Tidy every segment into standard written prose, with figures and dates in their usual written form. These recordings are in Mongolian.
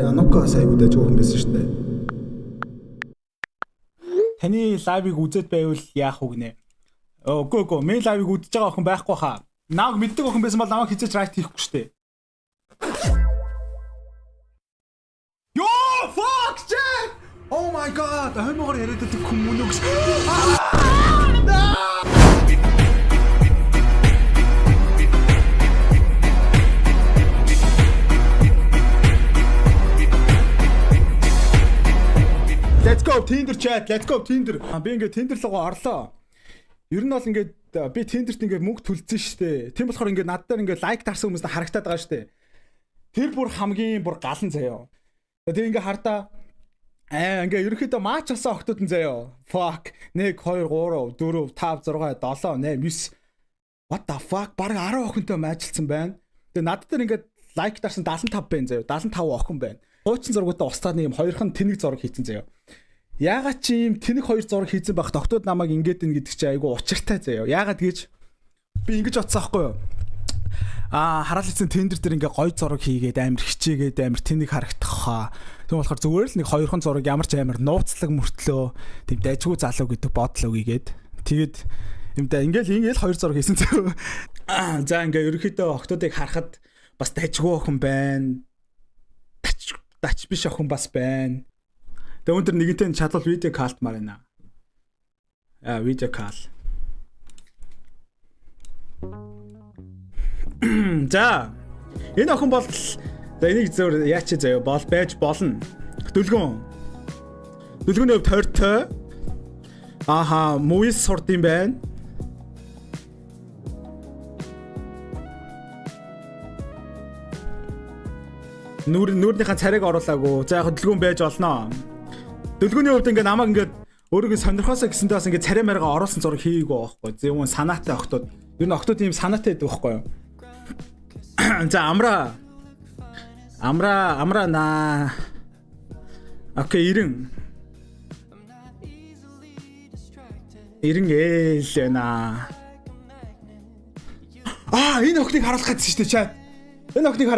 Анука сайгуудаа жоохон байсан шүү дээ. Таны лайвыг үзээд байвал яах вэ гинэ? Үгүй мен лайвыг үзэж байгаа охин байхгүй хаа. Намайг мэддэг охин байсан бол намайг хизээж райт хийхгүй шүү дээ. Yo fuck shit! Oh my god! Хэмэгээр яриад байдаг хүмүүнөө гэж. Let's go Tinder chat. Let's go Tinder. Би ингээд Tinder руу орлоо. Ер нь бол ингээд би Tinder-т ингээд мөнгө төлсөн шүү дээ. Тийм болохоор ингээд над дээр ингээд лайк тарсан хүмүүст харагтаад байгаа шүү дээ. Тэр бүр хамгийн галан заяа. Тэгээ ингээд хардаа ингээд ерөөхдөө матч болсон охтууд нь заяа. Fuck 1 2 3 4 5 6 7 8 9 What the fuck баг 10 охинтой матчлсан байна. Тэгээ над дээр ингээд лайк тарсан 75 байна заяа. 75 охин байна. Хуучин зургуудаа устгаад нэг юм хоёрхан тэнэг зураг хийцэн заяа. Яагаад чи юм тэнэг хоёр зураг хийцэн байх доктод намайг ингээд ин гэдэг чи айгу учиртай заяа. Яагаад гэж би ингэж бодсон аахгүй юу? Хараал хийсэн тендер дээр ингээ гой зураг хийгээд амар хичээгээд амар тэнэг харагдах хаа. Тэгм болохоор зүгээр л нэг хоёрхан зураг ямар ч амар нууцлаг мөртлөө тийм дайжгүй залуу гэдэг бодлоо гигээд тэгээд юмдаа ингээл хоёр зураг хийсэн зөө. За ингээ ерөөхдөө октодыг харахад бас дайжгүй охин байна. Тач биш охин бас байна. Тэгээ өндөр нэгэнтэй чадвал видео калтмаар байна. Видео кал. За. Энэ охин бол за энийг зөв яач заяа бол байж болно. Дүлгүн. Дүлгүний хувьд тойртой. Муис сурд юм байна. Нүүрнийхэн царайг оруулаагүй. За яг дүлгүн байж олноо. Дүлгүний хувьд ингээ намайг ингээ өөрийгөө сонирхосоо гэсэндээ бас ингээ царай маргаа оруулсан зураг хийгээгүй байхгүй. Зөвхөн санаатай охтууд. Ер нь охтууд ийм санаатай байдаг байхгүй юу? За амра на. Окей 90. 90 ээлэна. Энэ охтыг харуулах гэсэн шүү дээ чаа. Энэ охтыг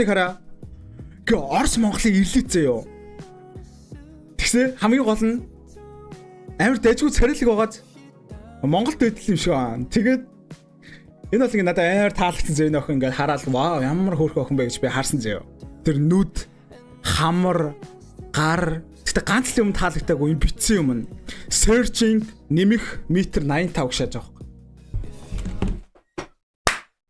хараа. Гэ Орос Монголыг ирлээцээ юу? Тэгсээ хамгийн гол нь амар дайжгүй царилэг байгааз Монголд байдал юм шиг байна. Тэгээд энэ бол ингээ надад амар таалагдсан зөө энэ охин ингээ хараад вау ямар хөөрхөн охин бэ гэж би харсан зөө. Тэр нүд, хамар, гар тэгтээ ганц л юм таалагдаагүй юм битсэн юм. Searching нэмэх метр 85 гшааж байгаа.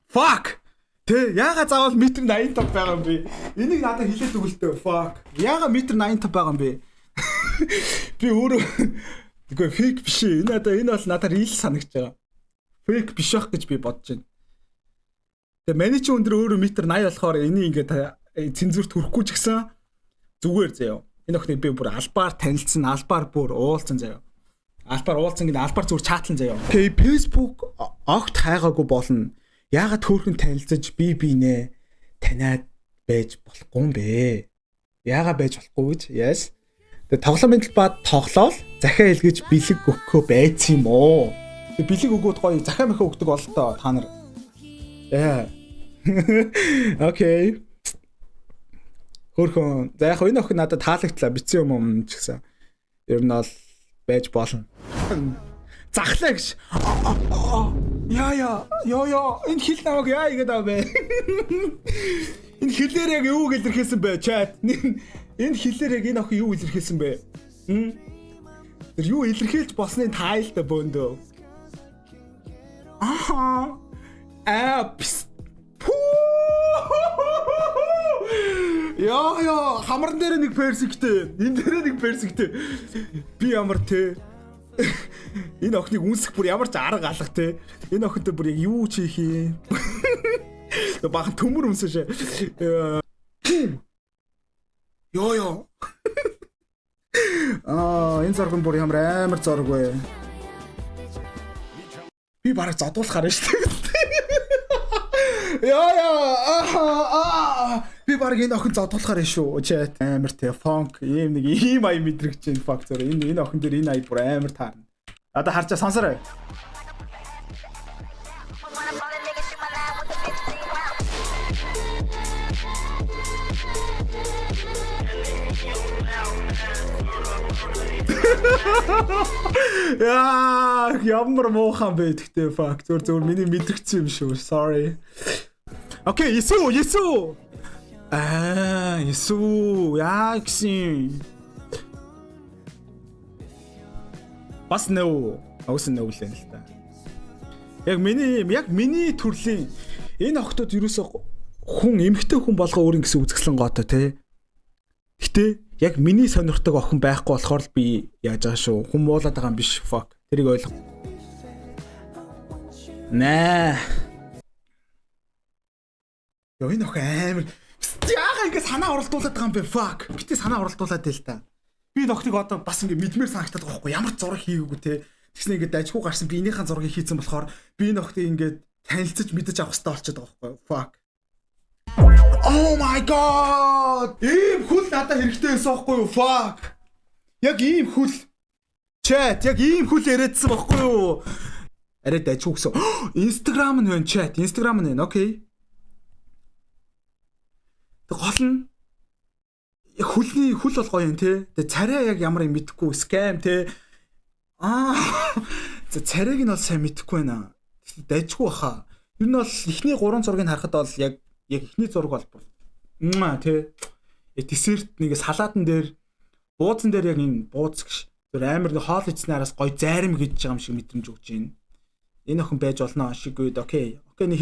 Fuck! Тэ яага заавал метр 85 байгаа юм бэ? Энийг надад хэлээд өгөлтөө. Fuck. Яага метр 85 байгаа юм бэ? Би өөрөө үгүй фейк биш. Энэ бол надад рил санагч байгаа. Фейк биш байх гэж би бодож байна. Тэгээ маний чи өндөр өөрөө метр 80 болохоор энийг ингээд цензурт хүрэхгүй ч гэсэн зүгээр заяа. Энэ охиныг би бүр албаар танилцсан, албаар бүр уулзсан заяа. Албаар уулзсан гэдэг албаар зүгээр чатлан заяа. Okay, Facebook огт хайгаагүй болно. Яагаад хөөрхөн танилцаж бинээ таниад байж болохгүй юм бэ? Яагаад байж болохгүй гэж? Yes. Тэгээ тоглоомын талбайд тоглоол захиа илгэж бэлэг өгөхөө байц юм уу? Тэгээ бэлэг өгөөд гоё захиа мөхөө өгдөг бололтой та нар. Окей. Хөөрхөн. За яг энэ охин надад таалагдлаа бицэн юм ч гэсэн. Ер нь бол байж болно. Захлаа гэж. Яа. Энэ хил намайг яа игээд аа бэ? Энэ хилээр яг юу илэрхийлсэн бэ? Чат. Энэ хилээр яг энэ охин юу илэрхийлсэн бэ? Тэр юу илэрхийлж болсны тайлтай бөөндөө. Апс. Яа, хамран дээр нэг персиктэй. Энэ дээр нэг персиктэй. Би ямар те. Энэ охиныг үнсэх бүр ямар ч арга алга те. Энэ охинтой бүр яг юу ч хийх юм. Бахан төмөр өмсөш. Йоо. Энэ зураг бүр ямар зураг вэ? Би бараг зодуулахаар шүү дээ. Яа. Би бараг энэ охин зодуулахаар шүү. Чат амар те фонк ийм ая мэдрэгч энэ фактор. Энэ охин дээр энэ ая бүр амар таарна. Одоо харчаа сонсорой. Яа, ямар муухан бэ гэхдээ fuck. Зүгээр миний мэдрэгцсэн юм шүү. Sorry. Окей, Есү. Есү. Яа гисэн. Бас нөө. Агс нөөлэн л та. Яг миний төрлийн энэ охтод юусоо хүн эмхтэй хүн болгоо өөрийн гэсэн үзэсгэлэн гоотой те. Гэтэ яг миний сонирхдаг охин байхгүй болохоор л би яаж байгаа шүү. Хүн муулаад байгаа юм биш fuck. Тэрийг ойлго. Наа. Яа энэ охин амар. Яага ингэ санаа оролдуулаад байгаа юм бэ fuck. Битээ санаа оролдуулаад дээ л та. Би нөхдөг одоо бас ингэ мэдмээр санагтаад байгаа байхгүй. Ямар зураг хийгээгүй те. Тэгснэ ингэ дажгүй гарсан би энийхэн зургийг хийцэн болохоор би нөхдөг ингэ танилцаж мэдэж авах хэрэгтэй болчиход байгаа байхгүй. Fuck. Oh my god! Ийм хүл надад хэрэгтэй байсан байхгүй юу? Fuck. Яг ийм хүл. Chat, яг ийм хүл яриадсан байхгүй юу? Арай дайчгүй гэсэн. Instagram нь байна chat. Instagram нь байна. Окей. Тэг гол нь яг хүл болгоо юм те. Тэг царай яг ямар юм мэдэхгүй scam те. За царайг нь бол сайн мэдэхгүй байна. Дайчгүй баха. Ер нь бол эхний 3 зургийг харахад бол яг эхний зураг бол тий. Десерт нэг салаатан дээр бууцан дээр яг энэ бууц гэж зөв амар нэг хоол идсний араас гой зарим гэж байгаа юм шиг мэдрэмж өгч байна. Энэ охин байж болно шиг үед окей. Окей нэг